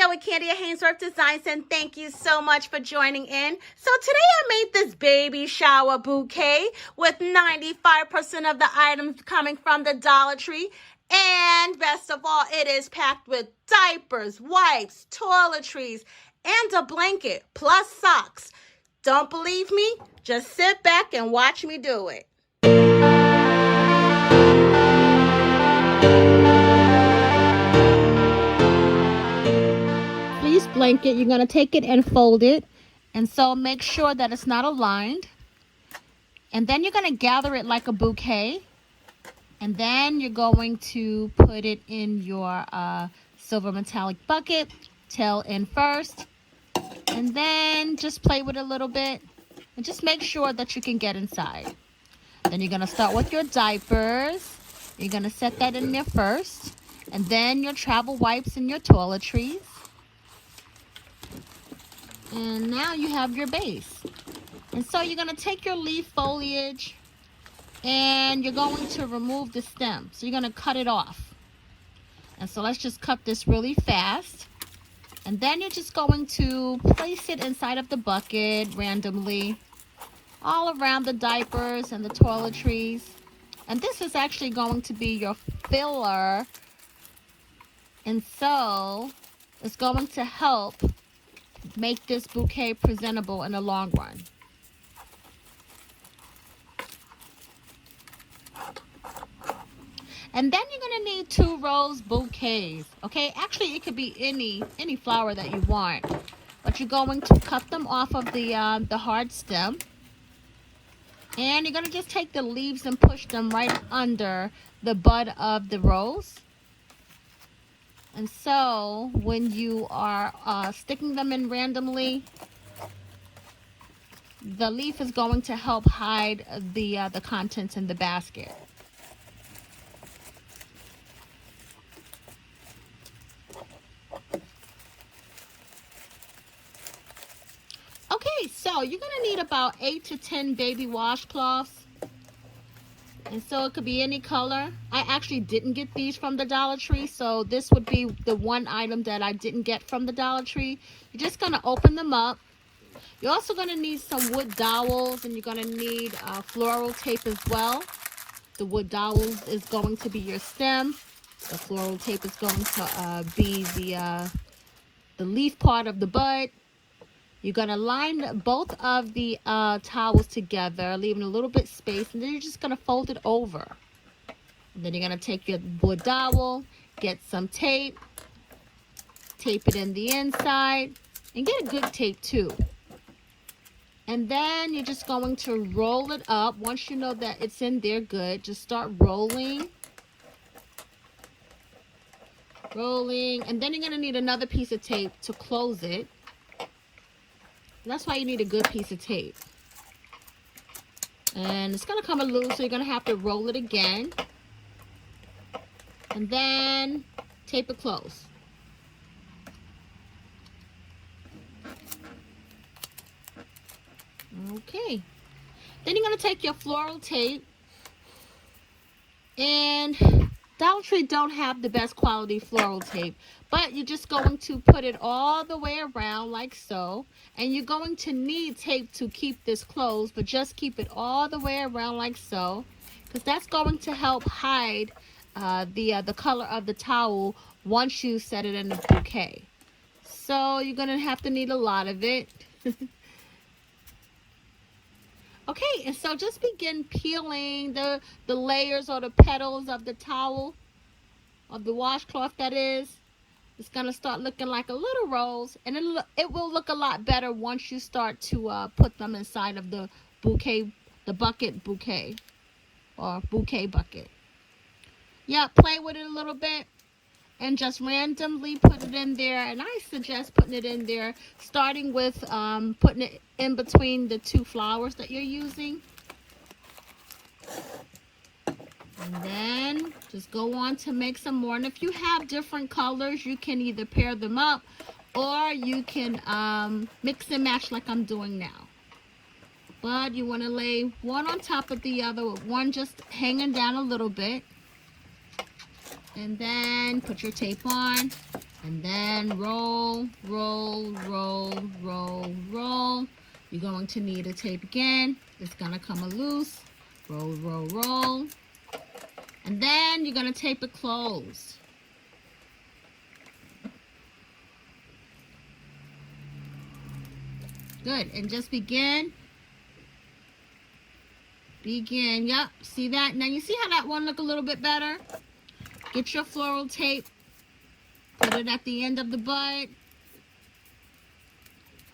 with Kandia Haynesworth Designs, and thank you so much for joining in. So today I made this baby shower bouquet with 95% of the items coming from the Dollar Tree. And best of all, it is packed with diapers, wipes, toiletries, and a blanket, plus socks. Don't believe me? Just sit back and watch me do it. Fleece blanket, you're going to take it and fold it. And so make sure that it's not aligned. And then you're going to gather it like a bouquet. And then you're going to put it in your silver metallic bucket, tail in first. And then just play with it a little bit. And just make sure that you can get inside. Then you're going to start with your diapers. You're going to set that in there first. And then your travel wipes and your toiletries. And now you have your base. And so you're going to take your leaf foliage and you're going to remove the stem. So you're going to cut it off. And so let's just cut this really fast. And then you're just going to place it inside of the bucket randomly, all around the diapers and the toiletries. And this is actually going to be your filler. And so it's going to help make this bouquet presentable in the long run. And then you're going to need 2 rose bouquets. Okay, actually it could be any flower that you want, but you're going to cut them off of the hard stem, and you're going to just take the leaves and push them right under the bud of the rose. And so when you are sticking them in randomly, the leaf is going to help hide the contents in the basket. Okay, so you're going to need about 8 to 10 baby washcloths. And so it could be any color. I actually didn't get these from the Dollar Tree, so this would be the one item that I didn't get from the Dollar Tree. You're just going to open them up. You're also going to need some wood dowels, and you're going to need floral tape as well. The wood dowels is going to be your stem. The floral tape is going to be the leaf part of the bud. You're going to line both of the towels together, leaving a little bit space, and then you're just going to fold it over. And then you're going to take your wood dowel, get some tape, tape it in the inside, and get a good tape too. And then you're just going to roll it up. Once you know that it's in there good, just start rolling. Rolling. And then you're going to need another piece of tape to close it. That's why you need a good piece of tape. And it's going to come loose, so you're going to have to roll it again. And then tape it close. Okay. Then you're going to take your floral tape. And Dollar Tree don't have the best quality floral tape, but you're just going to put it all the way around like so. And you're going to need tape to keep this closed, but just keep it all the way around like so, because that's going to help hide the color of the towel once you set it in the bouquet. So you're going to have to need a lot of it. Okay, and so just begin peeling the layers or the petals of the towel, of the washcloth that is. It's going to start looking like a little rose, and it will look a lot better once you start to put them inside of the bouquet, the bucket bouquet, or bouquet bucket. Yeah, play with it a little bit. And just randomly put it in there. And I suggest putting it in there, starting with putting it in between the 2 flowers that you're using. And then just go on to make some more. And if you have different colors, you can either pair them up, or you can mix and match like I'm doing now. But you want to lay one on top of the other, with one just hanging down a little bit. And then put your tape on. And then roll, roll, roll, roll, roll. You're going to need a tape again. It's going to come loose. Roll, roll, roll. And then you're going to tape it closed. Good. And just begin. Yep. See that? Now you see how that one look a little bit better? Get your floral tape. Put it at the end of the bud.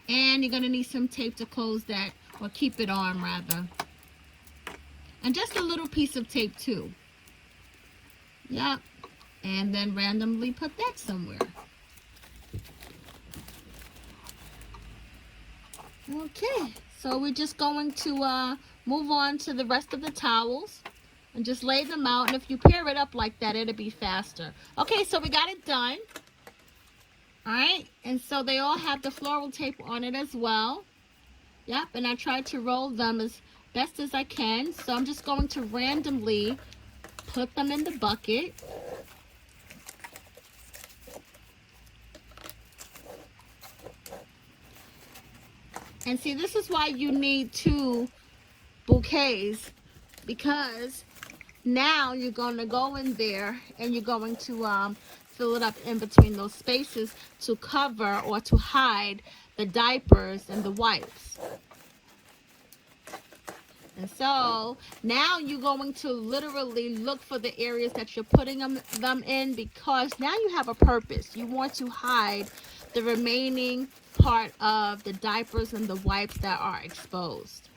And you're going to need some tape to close that, or keep it on rather. And just a little piece of tape too. Yep. And then randomly put that somewhere. Okay. So we're just going to move on to the rest of the towels. And just lay them out. And if you pair it up like that, it'll be faster. Okay, so we got it done. Alright, and so they all have the floral tape on it as well. Yep, and I tried to roll them as best as I can. So I'm just going to randomly put them in the bucket. And see, this is why you need 2 bouquets, because now you're going to go in there and you're going to fill it up in between those spaces to cover or to hide the diapers and the wipes. And so now you're going to literally look for the areas that you're putting them in, because now you have a purpose. You want to hide the remaining part of the diapers and the wipes that are exposed.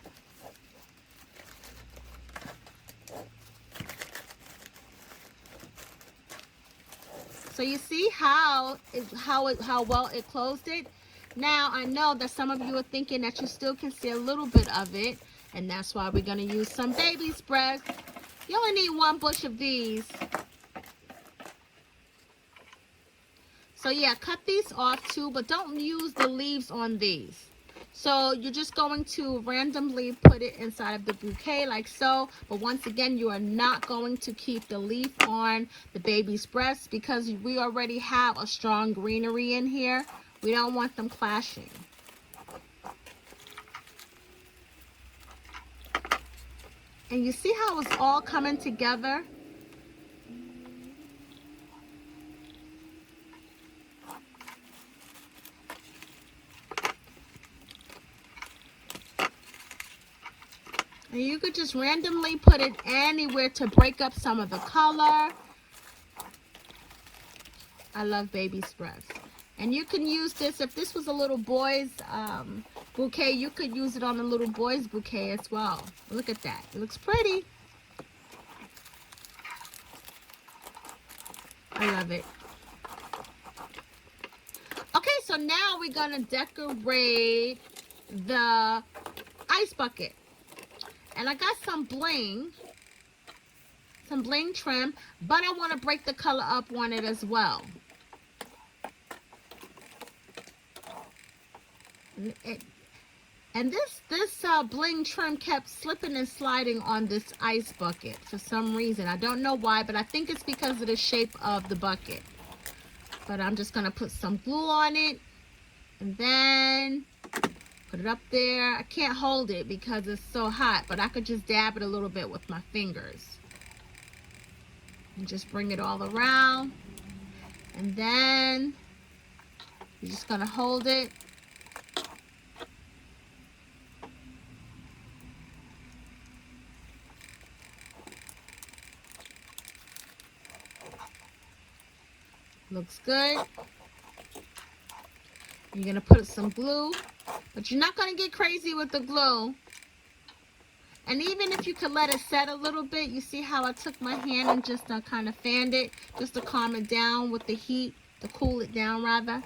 So you see how well it closed it? Now I know that some of you are thinking that you still can see a little bit of it, and that's why we're going to use some baby spreads. You only need 1 bush of these. So yeah, cut these off too, but don't use the leaves on these. So you're just going to randomly put it inside of the bouquet like so. But once again, you are not going to keep the leaf on the baby's breast, because we already have a strong greenery in here. We don't want them clashing. And you see how it's all coming together? And you could just randomly put it anywhere to break up some of the color. I love baby spreads. And you can use this, if this was a little boy's bouquet, you could use it on a little boy's bouquet as well. Look at that. It looks pretty. I love it. Okay, so now we're going to decorate the ice bucket. And I got some bling trim, but I want to break the color up on it as well. And this bling trim kept slipping and sliding on this ice bucket for some reason. I don't know why, but I think it's because of the shape of the bucket. But I'm just going to put some glue on it, and then put it up there. I can't hold it because it's so hot, but I could just dab it a little bit with my fingers. And just bring it all around. And then you're just going to hold it. Looks good. You're going to put some glue, but you're not going to get crazy with the glue. And even if you could let it set a little bit, you see how I took my hand and just kind of fanned it, just to calm it down with the heat, to cool it down rather. And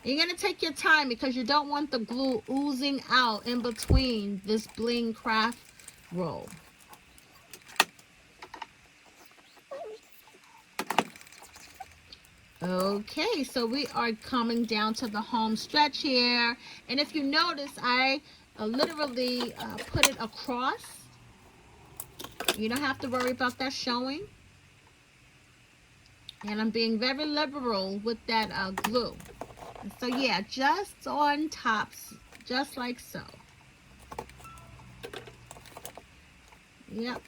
you're going to take your time, because you don't want the glue oozing out in between this bling craft roll. Okay, so we are coming down to the home stretch here. And if you notice, I literally put it across. You don't have to worry about that showing. And I'm being very liberal with that glue. And so yeah, just on tops, just like so. Yep.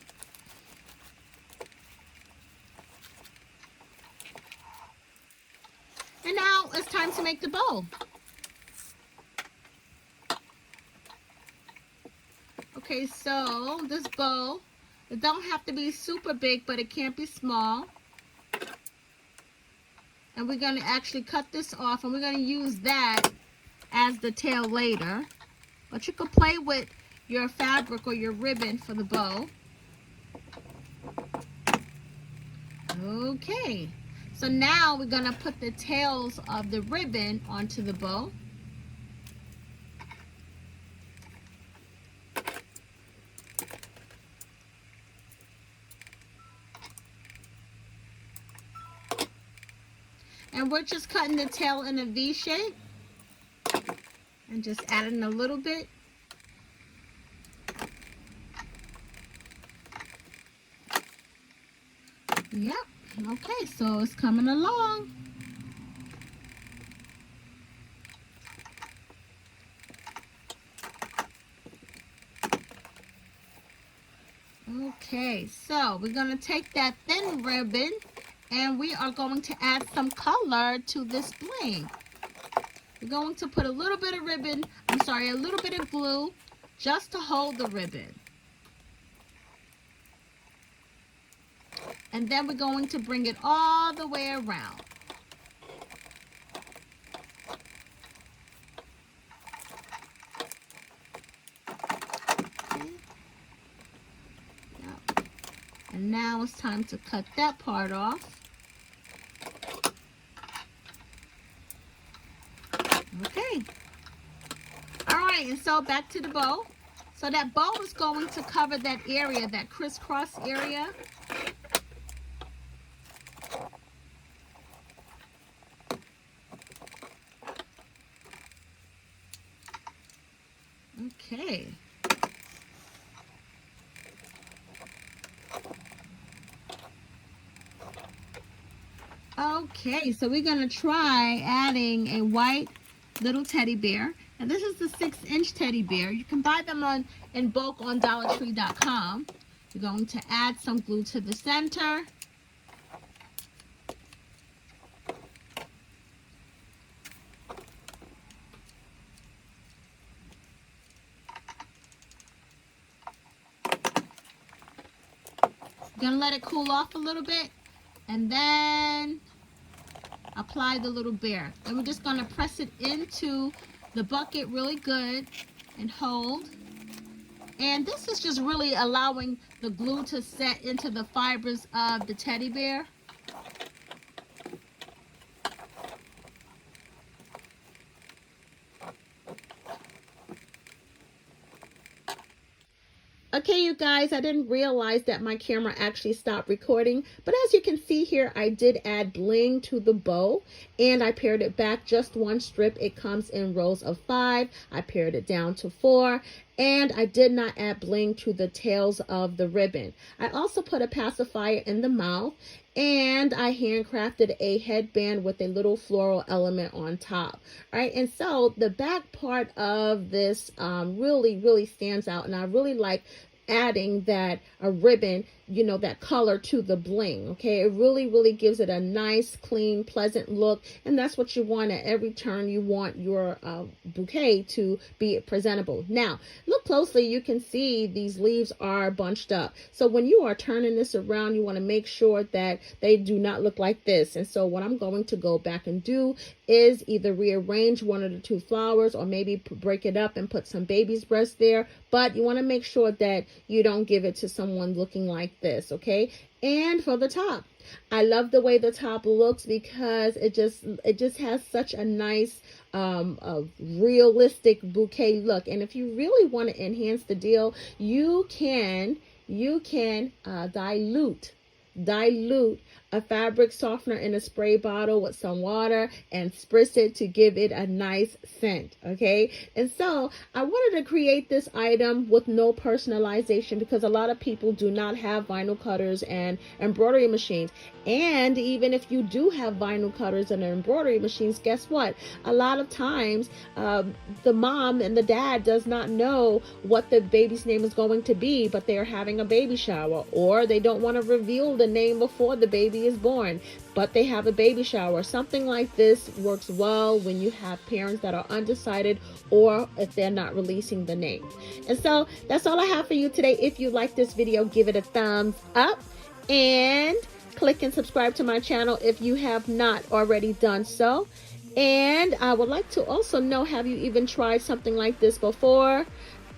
And now it's time to make the bow. Okay, so this bow, it don't have to be super big, but it can't be small. And we're going to actually cut this off, and we're going to use that as the tail later. But you can play with your fabric or your ribbon for the bow. Okay, so now we're going to put the tails of the ribbon onto the bow. And we're just cutting the tail in a V shape and just adding a little bit. Yep, okay, so it's coming along. Okay, so we're going to take that thin ribbon and we are going to add some color to this bling. We're going to put a little bit of ribbon, a little bit of glue just to hold the ribbon. And then we're going to bring it all the way around. Okay. Yep. And now it's time to cut that part off. Okay. All right, and so back to the bow. So that bow is going to cover that area, that crisscross area. Okay. Okay, so we're going to try adding a white little teddy bear. And this is the 6-inch teddy bear. You can buy them in bulk on DollarTree.com. You're going to add some glue to the center. You're going to let it cool off a little bit. And then apply the little bear. And we're just going to press it into the bucket really good and hold. And this is just really allowing the glue to set into the fibers of the teddy bear. Okay, you guys, I didn't realize that my camera actually stopped recording, but as you can see here, I did add bling to the bow, and I paired it back just one strip. It comes in rows of 5. I paired it down to 4, and I did not add bling to the tails of the ribbon. I also put a pacifier in the mouth, and I handcrafted a headband with a little floral element on top. All right, and so the back part of this really stands out, and I really like adding that ribbon, you know, that color to the bling. Okay, it really gives it a nice, clean, pleasant look, and that's what you want at every turn. You want your bouquet to be presentable. Now look closely, you can see these leaves are bunched up, so when you are turning this around, you want to make sure that they do not look like this. And so what I'm going to go back and do is either rearrange one of the 2 flowers, or maybe break it up and put some baby's breath there, but you want to make sure that you don't give it to someone looking like this. Okay, and for the top, I love the way the top looks because it just has such a nice a realistic bouquet look. And if you really want to enhance the deal, you can dilute a fabric softener in a spray bottle with some water and spritz it to give it a nice scent. Okay, and so I wanted to create this item with no personalization because a lot of people do not have vinyl cutters and embroidery machines. And even if you do have vinyl cutters and embroidery machines, guess what? A lot of times the mom and the dad does not know what the baby's name is going to be, but they're having a baby shower, or they don't want to reveal the name before the baby is born, but they have a baby shower. Something like this works well when you have parents that are undecided, or if they're not releasing the name. And so that's all I have for you today. If you like this video, give it a thumbs up and click and subscribe to my channel if you have not already done so. And I would like to also know, have you even tried something like this before?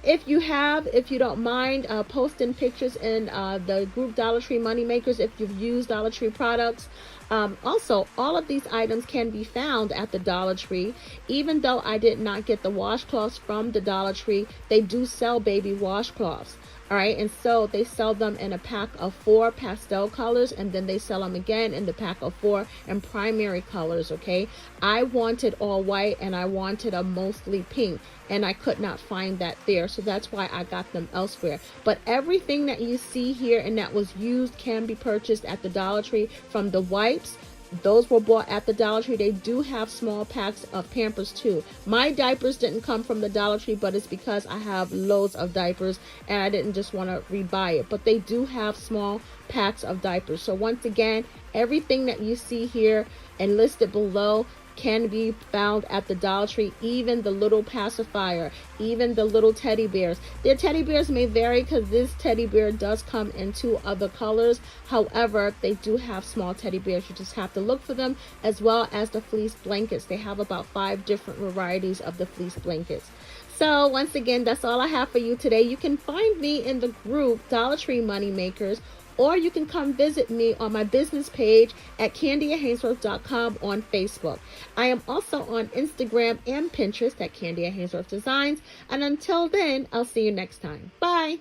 If you have, if you don't mind posting pictures in the group Dollar Tree Moneymakers if you've used Dollar Tree products. Also, all of these items can be found at the Dollar Tree. Even though I did not get the washcloths from the Dollar Tree, they do sell baby washcloths. All right, and so they sell them in a pack of 4 pastel colors, and then they sell them again in the pack of 4 in primary colors. Okay, I wanted all white and I wanted a mostly pink, and I could not find that there, so that's why I got them elsewhere. But everything that you see here and that was used can be purchased at the Dollar Tree. From the wipes, those were bought at the Dollar Tree. They do have small packs of Pampers too. My diapers didn't come from the Dollar Tree, but it's because I have loads of diapers and I didn't just want to rebuy it. But they do have small packs of diapers. So once again, everything that you see here and listed below can be found at the Dollar Tree. Even the little pacifier, even the little teddy bears. Their teddy bears may vary because this teddy bear does come in 2 other colors. However, they do have small teddy bears. You just have to look for them, as well as the fleece blankets. They have about 5 different varieties of the fleece blankets. So once again, that's all I have for you today. You can find me in the group Dollar Tree Moneymakers, or you can come visit me on my business page at KandiaHaynesworth.com on Facebook. I am also on Instagram and Pinterest at Kandia Haynesworth Designs. And until then, I'll see you next time. Bye.